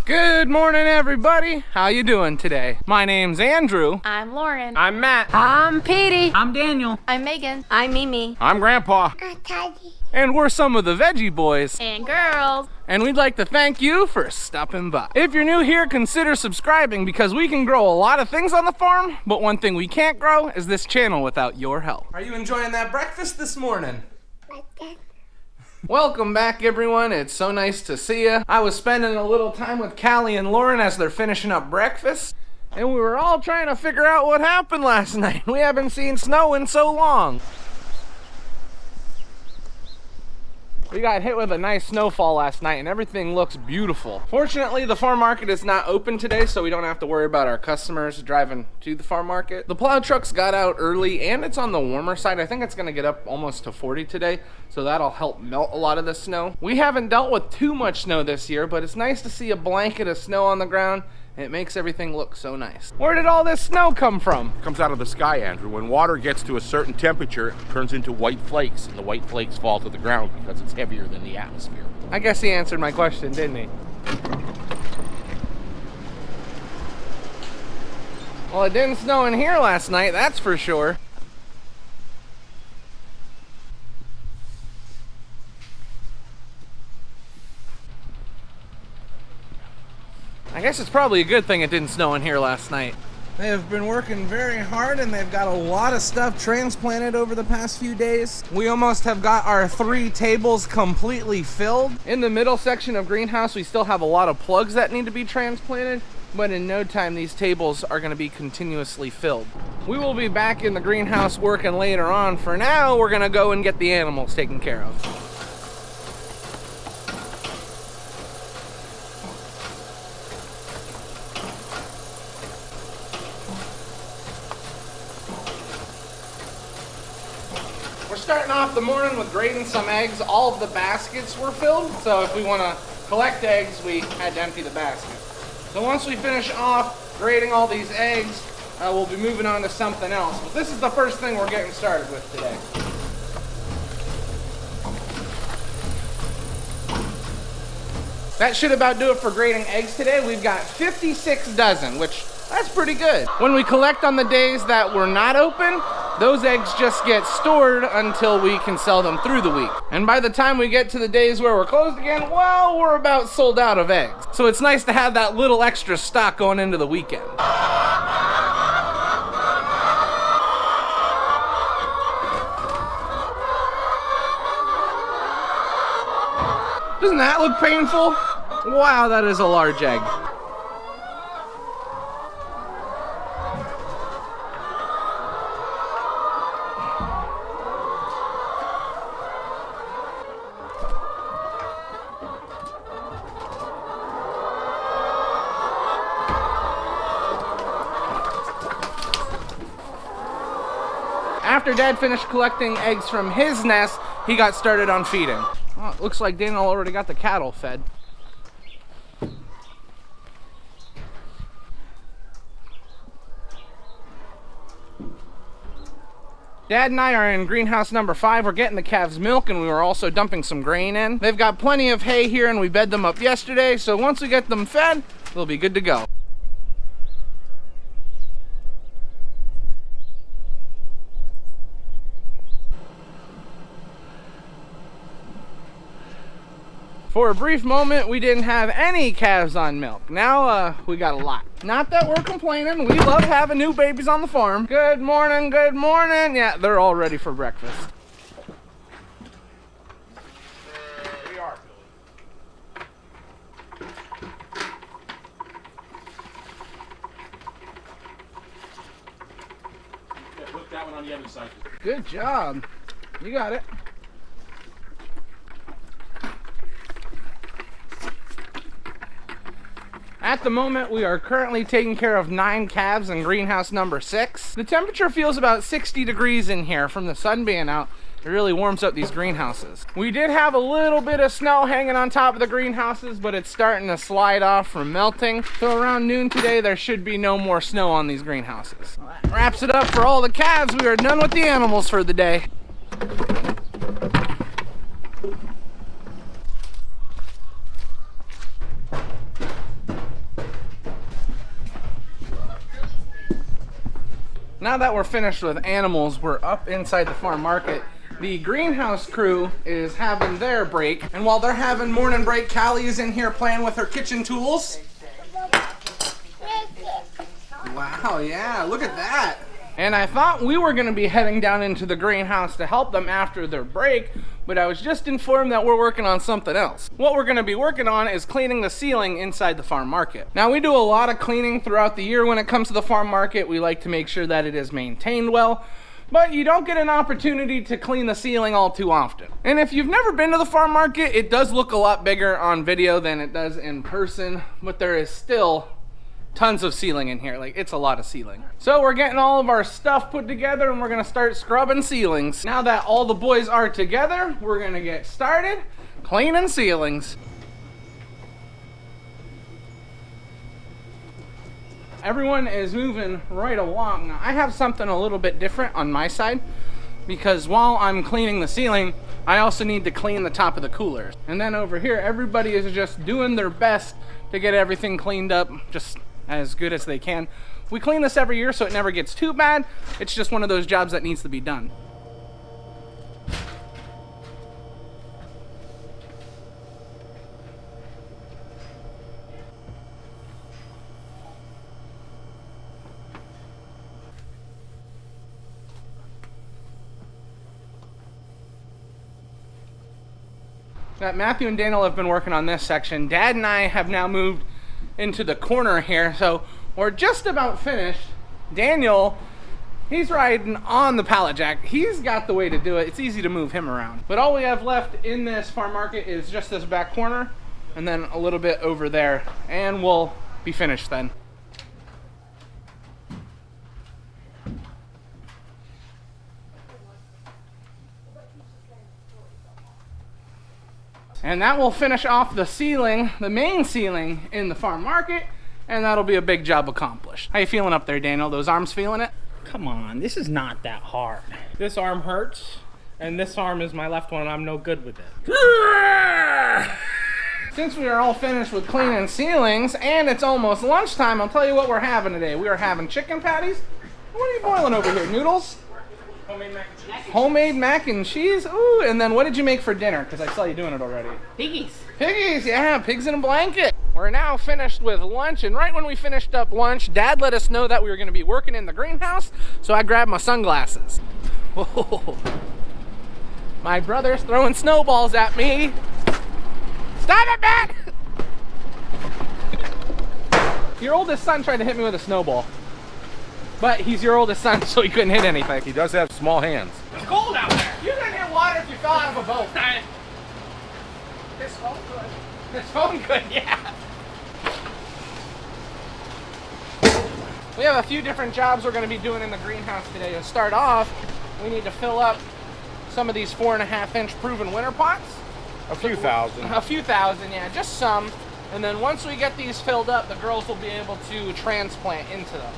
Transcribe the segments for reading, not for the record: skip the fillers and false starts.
Good morning, everybody. How you doing today? My name's Andrew. I'm Lauren. I'm Matt. I'm Petey. I'm Daniel. I'm Megan. I'm Mimi. I'm Grandpa. I'm Teddy. And we're some of the Veggie Boys. And girls. And we'd like to thank you for stopping by. If you're new here, consider subscribing because we can grow a lot of things on the farm, but one thing we can't grow is this channel without your help. Are you enjoying that breakfast this morning? Welcome back, everyone. It's so nice to see you. I was spending a little time with Callie and Lauren as they're finishing up breakfast, and we were all trying to figure out what happened last night. We haven't seen snow in so long. We got hit with a nice snowfall last night and everything looks beautiful. Fortunately, the farm market is not open today, so we don't have to worry about our customers driving to the farm market. The plow trucks got out early and it's on the warmer side. I think it's gonna get up almost to 40 today, so that'll help melt a lot of the snow. We haven't dealt with too much snow this year, but it's nice to see a blanket of snow on the ground. It makes everything look so nice. Where did all this snow come from? It comes out of the sky, Andrew. When water gets to a certain temperature, it turns into white flakes, and the white flakes fall to the ground because it's heavier than the atmosphere. I guess he answered my question, didn't he? Well, it didn't snow in here last night, that's for sure. I guess it's probably a good thing it didn't snow in here last night. They have been working very hard and they've got a lot of stuff transplanted over the past few days. We almost have got our 3 tables completely filled. In the middle section of greenhouse, we still have a lot of plugs that need to be transplanted, but in no time these tables are going to be continuously filled. We will be back in the greenhouse working later on. For now, we're going to go and get the animals taken care of. We're starting off the morning with grading some eggs. All of the baskets were filled, so if we want to collect eggs, we had to empty the basket. So once we finish off grading all these eggs, we'll be moving on to something else. But this is the first thing we're getting started with today. That should about do it for grading eggs today. We've got 56 dozen, which that's pretty good. When we collect on the days that we're not open, those eggs just get stored until we can sell them through the week. And by the time we get to the days where we're closed again, well, we're about sold out of eggs. So it's nice to have that little extra stock going into the weekend. Doesn't that look painful? Wow, that is a large egg. After Dad finished collecting eggs from his nest, he got started on feeding. Well, it looks like Daniel already got the cattle fed. Dad and I are in greenhouse number 5. We're getting the calves milk and we were also dumping some grain in. They've got plenty of hay here and we bed them up yesterday, so once we get them fed, they'll be good to go. For a brief moment, we didn't have any calves on milk. Now, we got a lot. Not that we're complaining. We love having new babies on the farm. Good morning, good morning. Yeah, they're all ready for breakfast. We are, Billy. Yeah, put that one on the other side. Good job. You got it. At the moment, we are currently taking care of 9 calves in greenhouse number 6. The temperature feels about 60 degrees in here from the sun being out. It really warms up these greenhouses. We did have a little bit of snow hanging on top of the greenhouses, but it's starting to slide off from melting. So around noon today, there should be no more snow on these greenhouses. Well, that wraps it up for all the calves. We are done with the animals for the day. Now that we're finished with animals, we're up inside the farm market. The greenhouse crew is having their break, and while they're having morning break, Callie is in here playing with her kitchen tools. Wow, yeah, look at that. And I thought we were gonna be heading down into the greenhouse to help them after their break, but I was just informed that we're working on something else. What we're gonna be working on is cleaning the ceiling inside the farm market. Now, we do a lot of cleaning throughout the year when it comes to the farm market. We like to make sure that it is maintained well, but you don't get an opportunity to clean the ceiling all too often. And if you've never been to the farm market, it does look a lot bigger on video than it does in person, but there is still tons of ceiling in here. Like, it's a lot of ceiling. So we're getting all of our stuff put together and we're gonna start scrubbing ceilings. Now that all the boys are together, we're gonna get started cleaning ceilings. Everyone is moving right along. Now, I have something a little bit different on my side, because while I'm cleaning the ceiling, I also need to clean the top of the coolers. And then over here, everybody is just doing their best to get everything cleaned up just as good as they can. We clean this every year, so it never gets too bad. It's just one of those jobs that needs to be done. Matthew and Daniel have been working on this section. Dad and I have now moved into the corner here, so we're just about finished. Daniel, he's riding on the pallet jack. He's got the way to do it. It's easy to move him around. But all we have left in this farm market is just this back corner and then a little bit over there, and we'll be finished then. And that will finish off the ceiling, the main ceiling in the farm market, and that'll be a big job accomplished. How you feeling up there, Daniel? Those arms feeling it? Come on, this is not that hard. This arm hurts, and this arm is my left one, and I'm no good with it. Since we are all finished with cleaning ceilings, and it's almost lunchtime, I'll tell you what we're having today. We are having chicken patties. What are you boiling over here, noodles? Homemade mac and cheese. Homemade mac and cheese? Ooh, and then what did you make for dinner? Because I saw you doing it already. Piggies. Piggies, yeah, pigs in a blanket. We're now finished with lunch, and right when we finished up lunch, Dad let us know that we were gonna be working in the greenhouse, so I grabbed my sunglasses. Whoa. My brother's throwing snowballs at me. Stop it, Matt! Your oldest son tried to hit me with a snowball. But he's your oldest son, so he couldn't hit anything. He does have small hands. It's cold out there. You didn't hit water if you fell out of a boat. His phone good. His phone good, yeah. We have a few different jobs we're going to be doing in the greenhouse today. To start off, we need to fill up some of these 4.5-inch proven winter pots. A few thousand. A few thousand, yeah, just some. And then once we get these filled up, the girls will be able to transplant into them.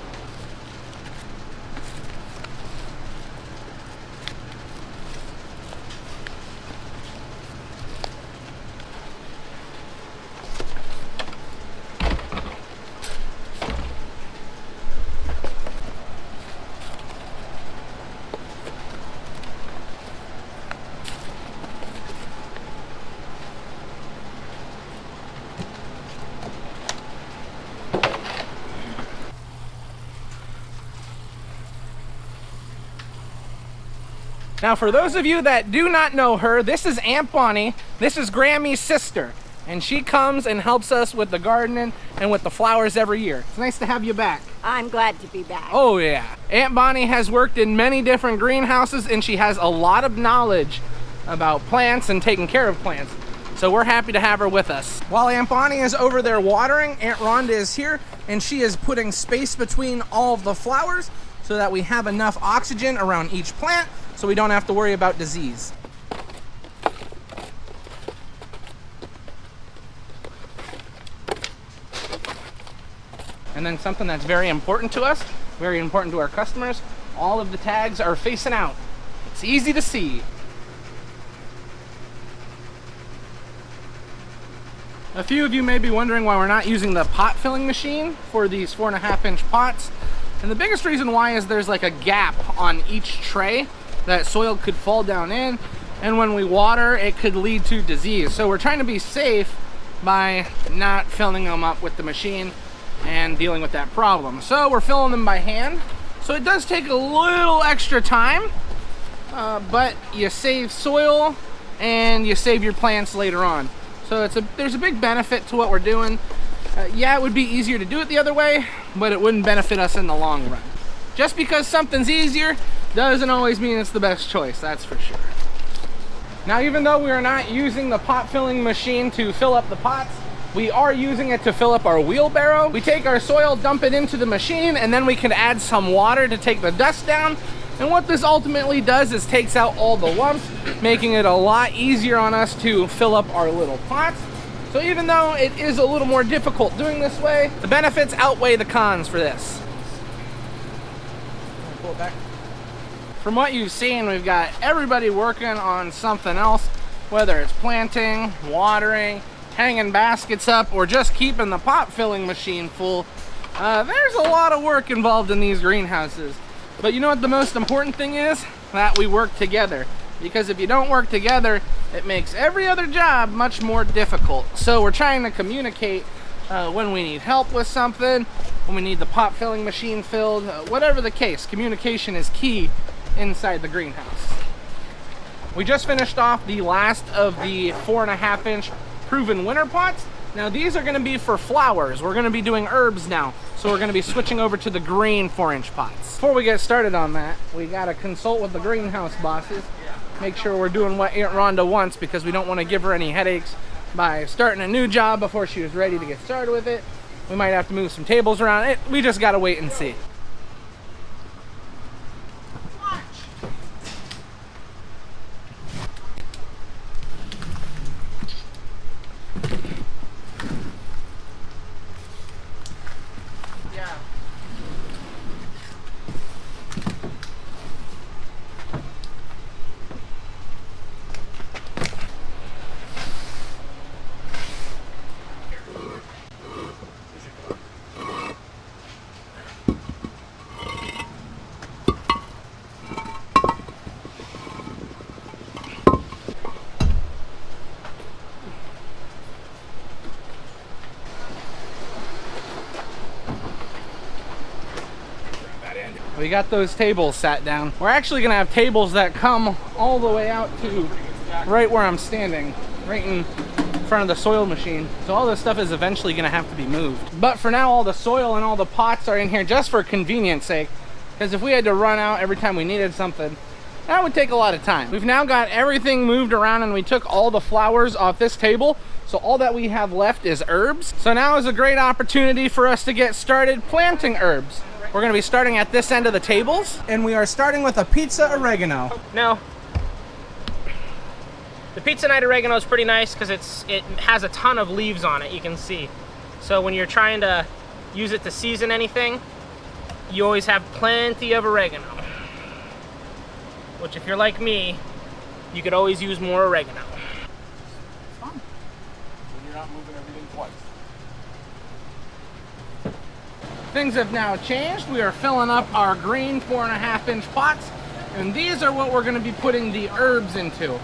Now, for those of you that do not know her, this is Aunt Bonnie. This is Grammy's sister, and she comes and helps us with the gardening and with the flowers every year. It's nice to have you back. I'm glad to be back. Oh yeah. Aunt Bonnie has worked in many different greenhouses, and she has a lot of knowledge about plants and taking care of plants. So we're happy to have her with us. While Aunt Bonnie is over there watering, Aunt Rhonda is here, and she is putting space between all of the flowers so that we have enough oxygen around each plant, so we don't have to worry about disease. And then something that's very important to us, very important to our customers, all of the tags are facing out. It's easy to see. A few of you may be wondering why we're not using the pot filling machine for these 4.5-inch pots. And the biggest reason why is there's like a gap on each tray that soil could fall down in, and when we water, it could lead to disease. So we're trying to be safe by not filling them up with the machine and dealing with that problem. So we're filling them by hand. So it does take a little extra time, but you save soil and you save your plants later on. So there's a big benefit to what we're doing. Yeah, it would be easier to do it the other way, but it wouldn't benefit us in the long run. Just because something's easier doesn't always mean it's the best choice, that's for sure. Now, even though we are not using the pot filling machine to fill up the pots, we are using it to fill up our wheelbarrow. We take our soil, dump it into the machine, and then we can add some water to take the dust down. And what this ultimately does is takes out all the lumps, making it a lot easier on us to fill up our little pots. So even though it is a little more difficult doing this way, the benefits outweigh the cons for this. Pull it back. From what you've seen, we've got everybody working on something else, whether it's planting, watering, hanging baskets up, or just keeping the pot filling machine full. There's a lot of work involved in these greenhouses. But you know what the most important thing is? That we work together. Because if you don't work together, it makes every other job much more difficult. So we're trying to communicate when we need help with something, when we need the pot filling machine filled, whatever the case. Communication is key inside the greenhouse. We just finished off the last of the 4.5-inch proven winter pots. Now these are going to be for flowers. We're going to be doing herbs now, so we're going to be switching over to the green 4-inch pots. Before we get started on that, we got to consult with the greenhouse bosses, make sure we're doing what Aunt Rhonda wants, because we don't want to give her any headaches by starting a new job before she was ready to get started with it. We might have to move some tables around. We just got to wait and see. We got those tables sat down. We're actually gonna have tables that come all the way out to right where I'm standing, right in front of the soil machine. So all this stuff is eventually gonna have to be moved. But for now, all the soil and all the pots are in here just for convenience sake, because if we had to run out every time we needed something, that would take a lot of time. We've now got everything moved around, and we took all the flowers off this table. So all that we have left is herbs. So now is a great opportunity for us to get started planting herbs. We're gonna be starting at this end of the tables, and we are starting with a pizza oregano. Now, the pizza night oregano is pretty nice because it has a ton of leaves on it, you can see. So when you're trying to use it to season anything, you always have plenty of oregano. Which, if you're like me, you could always use more oregano. When you're not moving everything twice. Things have now changed. We are filling up our green 4.5-inch pots, and these are what we're going to be putting the herbs into.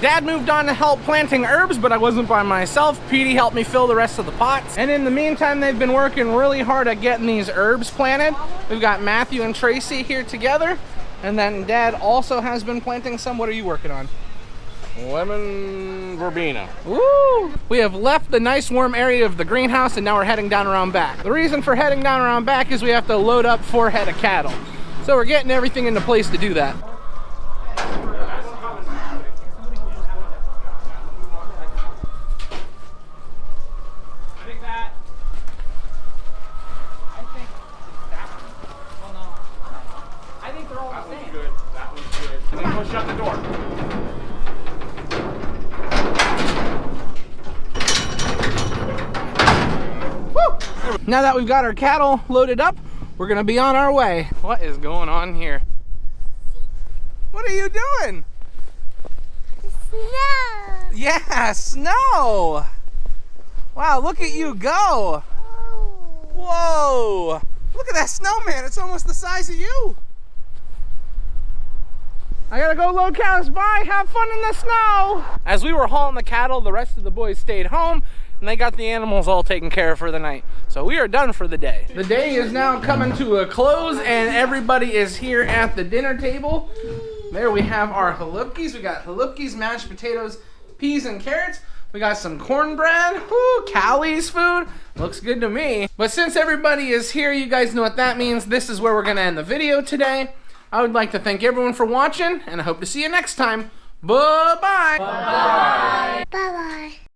Dad moved on to help planting herbs, but I wasn't by myself. Petey helped me fill the rest of the pots. And in the meantime, they've been working really hard at getting these herbs planted. We've got Matthew and Tracy here together, and then Dad also has been planting some. What are you working on? Lemon verbena. Woo! We have left the nice warm area of the greenhouse, and now we're heading down around back. The reason for heading down around back is we have to load up 4 head of cattle. So we're getting everything into place to do that. Shut the door. Woo! Now that we've got our cattle loaded up, we're gonna be on our way. What is going on here? What are you doing? Snow. Yeah, snow. Wow, look at you go. Whoa. Look at that snowman. It's almost the size of you. I gotta go load cows. Bye. Have fun in the snow. As we were hauling the cattle, the rest of the boys stayed home and they got the animals all taken care of for the night. So we are done for the day. The day is now coming to a close and everybody is here at the dinner table. There we have our halupkis. We got halupkis, mashed potatoes, peas and carrots. We got some cornbread. Woo, Callie's food. Looks good to me. But since everybody is here, you guys know what that means. This is where we're gonna end the video today. I would like to thank everyone for watching, and I hope to see you next time. Bye-bye. Bye-bye. Bye-bye.